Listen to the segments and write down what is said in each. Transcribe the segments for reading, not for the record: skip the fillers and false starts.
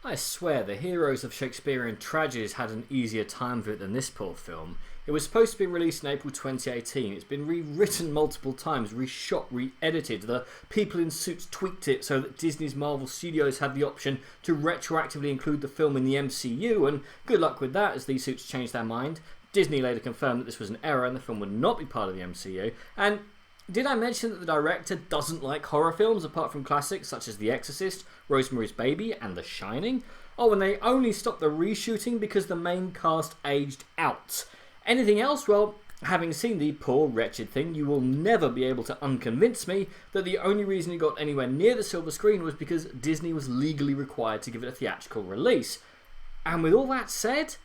I swear the heroes of Shakespearean tragedies had an easier time of it than this poor film. It was supposed to be released in April 2018. It's been rewritten multiple times, reshot, re-edited. The people in suits tweaked it so that Disney's Marvel Studios had the option to retroactively include the film in the MCU, and good luck with that as these suits changed their mind. Disney later confirmed that this was an error and the film would not be part of the MCU. And did I mention that the director doesn't like horror films apart from classics such as The Exorcist, Rosemary's Baby and The Shining? Oh, and they only stopped the reshooting because the main cast aged out. Anything else? Well, having seen the poor wretched thing, you will never be able to unconvince me that the only reason it got anywhere near the silver screen was because Disney was legally required to give it a theatrical release. And with all that said,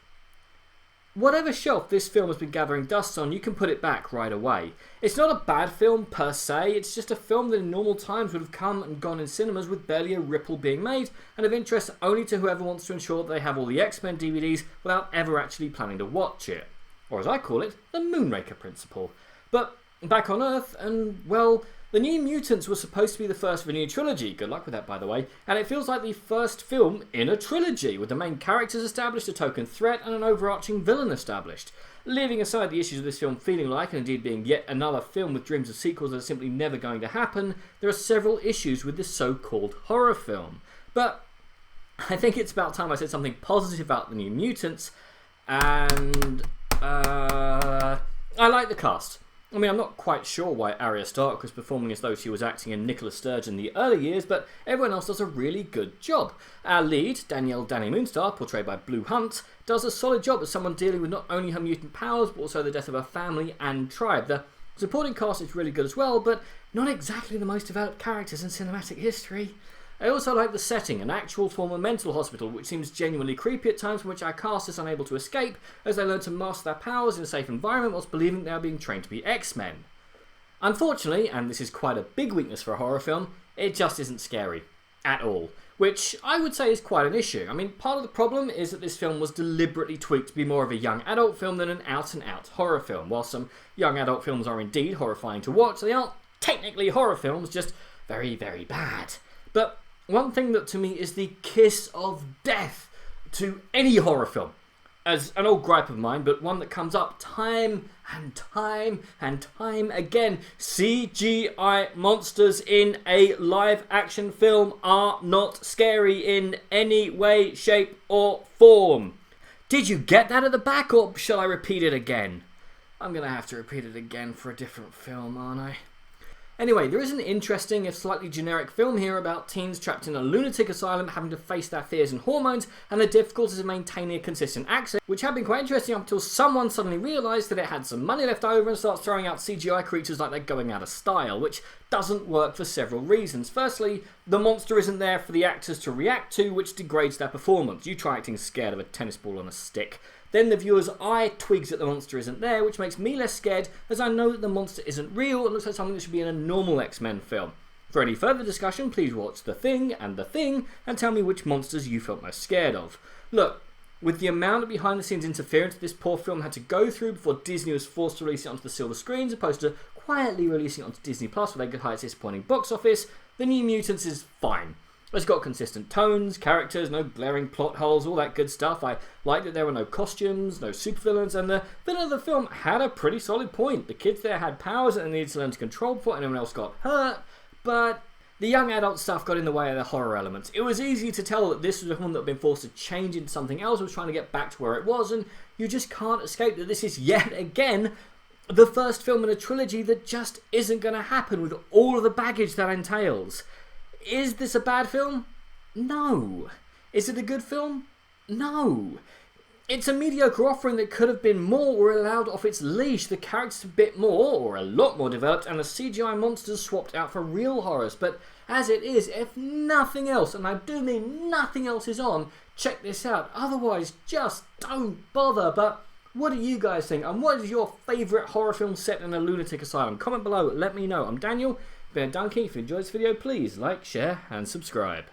whatever shelf this film has been gathering dust on, you can put it back right away. It's not a bad film per se, it's just a film that in normal times would have come and gone in cinemas with barely a ripple being made, and of interest only to whoever wants to ensure that they have all the X-Men DVDs without ever actually planning to watch it. Or as I call it, the Moonraker principle. But back on Earth, and well, the New Mutants was supposed to be the first of a new trilogy, good luck with that by the way, and it feels like the first film in a trilogy, with the main characters established, a token threat and an overarching villain established. Leaving aside the issues of this film feeling like, and indeed being yet another film with dreams of sequels that are simply never going to happen, there are several issues with this so-called horror film. But I think it's about time I said something positive about the New Mutants, and I like the cast. I mean, I'm not quite sure why Arya Stark was performing as though she was acting in Nicola Sturgeon in the early years, but everyone else does a really good job. Our lead, Danielle Danny Moonstar, portrayed by Blue Hunt, does a solid job as someone dealing with not only her mutant powers, but also the death of her family and tribe. The supporting cast is really good as well, but not exactly the most developed characters in cinematic history. I also like the setting, an actual former mental hospital, which seems genuinely creepy at times, from which our cast is unable to escape as they learn to master their powers in a safe environment whilst believing they are being trained to be X-Men. Unfortunately, and this is quite a big weakness for a horror film, it just isn't scary. At all. Which I would say is quite an issue. I mean, part of the problem is that this film was deliberately tweaked to be more of a young adult film than an out-and-out horror film. While some young adult films are indeed horrifying to watch, they aren't technically horror films, just very, very bad. But one thing that to me is the kiss of death to any horror film, as an old gripe of mine, but one that comes up time and time and time again. CGI monsters in a live action film are not scary in any way, shape or form. Did you get that at the back, or shall I repeat it again? I'm going to have to repeat it again for a different film, aren't I? Anyway, there is an interesting, if slightly generic film here about teens trapped in a lunatic asylum having to face their fears and hormones and the difficulties of maintaining a consistent accent, which had been quite interesting up until someone suddenly realised that it had some money left over and starts throwing out CGI creatures like they're going out of style, which doesn't work for several reasons. Firstly, the monster isn't there for the actors to react to, which degrades their performance. You try acting scared of a tennis ball on a stick. Then the viewer's eye twigs that the monster isn't there, which makes me less scared as I know that the monster isn't real and looks like something that should be in a normal X-Men film. For any further discussion, please watch The Thing and The Thing and tell me which monsters you felt most scared of. Look, with the amount of behind-the-scenes interference this poor film had to go through before Disney was forced to release it onto the silver screen as opposed to quietly releasing it onto Disney Plus where they could hide its disappointing box office, The New Mutants is fine. It's got consistent tones, characters, no glaring plot holes, all that good stuff. I like that there were no costumes, no supervillains, and the villain of the film had a pretty solid point. The kids there had powers that they needed to learn to control before anyone else got hurt, but the young adult stuff got in the way of the horror elements. It was easy to tell that this was a film that had been forced to change into something else, was trying to get back to where it was, and you just can't escape that this is yet again the first film in a trilogy that just isn't going to happen with all of the baggage that entails. Is this a bad film? No. Is it a good film? No. It's a mediocre offering that could have been more or allowed off its leash. The characters a bit more, or a lot more developed, and the CGI monsters swapped out for real horrors. But as it is, if nothing else, and I do mean nothing else is on, check this out. Otherwise, just don't bother. But what do you guys think? And what is your favourite horror film set in a lunatic asylum? Comment below, let me know. I'm Daniel. Been a donkey. If you enjoyed this video, please like, share and subscribe.